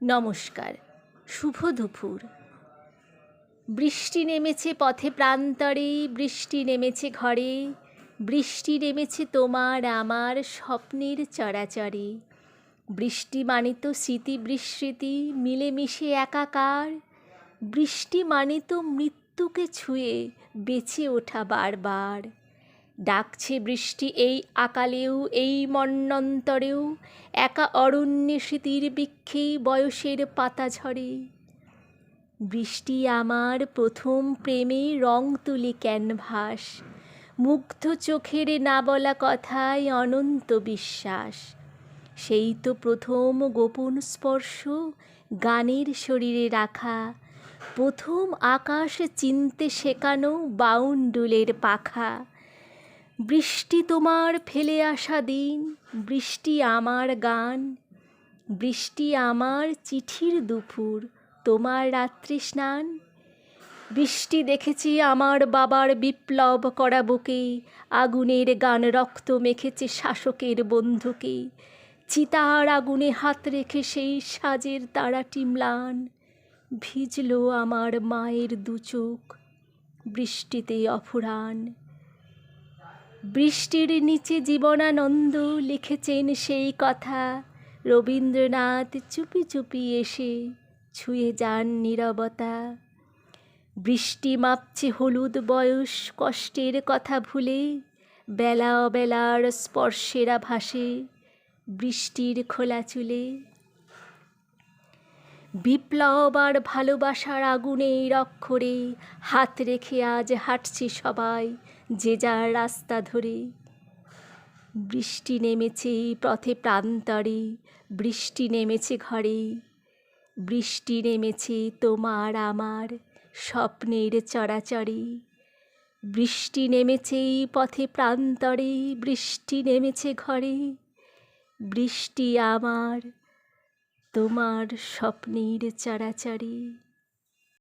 নমস্কার, শুভ দুপুর। বৃষ্টি নেমেছে পথে প্রান্তরে, বৃষ্টি নেমেছে ঘরে, বৃষ্টি নেমেছে তোমার আমার স্বপ্নের চরাচরে। বৃষ্টি মানে তো স্মৃতি বিস্মৃতি মিলেমিশে একাকার, বৃষ্টি মানে তো মৃত্যুকে ছুঁয়ে বেঁচে ওঠা বারবার। ডাকছে বৃষ্টি এই আকালেও এই মন্বন্তরেও, একা অরণ্যে স্মৃতির বৃক্ষে বয়সের পাতা ঝরে। বৃষ্টি আমার প্রথম প্রেমে রং তুলি ক্যানভাস, মুগ্ধ চোখের না বলা কথায় অনন্ত বিশ্বাস। সেই তো প্রথম গোপন স্পর্শ গানের শরীরে রাখা, প্রথম আকাশ চিনতে শেখানো বাউন্ডুলের পাখা। বৃষ্টি তোমার ফেলে আসা দিন, বৃষ্টি আমার গান, বৃষ্টি আমার চিঠির দুপুর, তোমার রাত্রি স্নান। বৃষ্টি দেখেছি আমার বাবার বিপ্লব করা বুকে, আগুনের গান রক্ত মেখেছে শাসকের বন্ধুকে। চিতার আগুনে হাত রেখে সেই সাজের তারাটি ম্লান, ভিজল আমার মায়ের দুচোখ বৃষ্টিতে অফুরান। বৃষ্টির নিচে জীবনানন্দ লিখেছেন সেই কথা, রবীন্দ্রনাথ চুপি চুপি এসে ছুঁয়ে যান নীরবতা। বৃষ্টি মাপছে হলুদ বয়স কষ্টের কথা ভুলে, বেলা অবেলার স্পর্শেরা ভাসে বৃষ্টির খোলা চুলে। বিপ্লব আর ভালোবাসার আগুনের অক্ষরে হাত রেখে আজ হাঁটছি সবাই যে যার রাস্তা ধরে। বৃষ্টি নেমেছে পথে প্রান্তরে, বৃষ্টি নেমেছে ঘরে, বৃষ্টি নেমেছে তোমার আমার স্বপ্নের চরাচরে। বৃষ্টি নেমেছে পথে প্রান্তরে, বৃষ্টি নেমেছে ঘরে, বৃষ্টি আমার তোমার স্বপ্নের চরাচরে।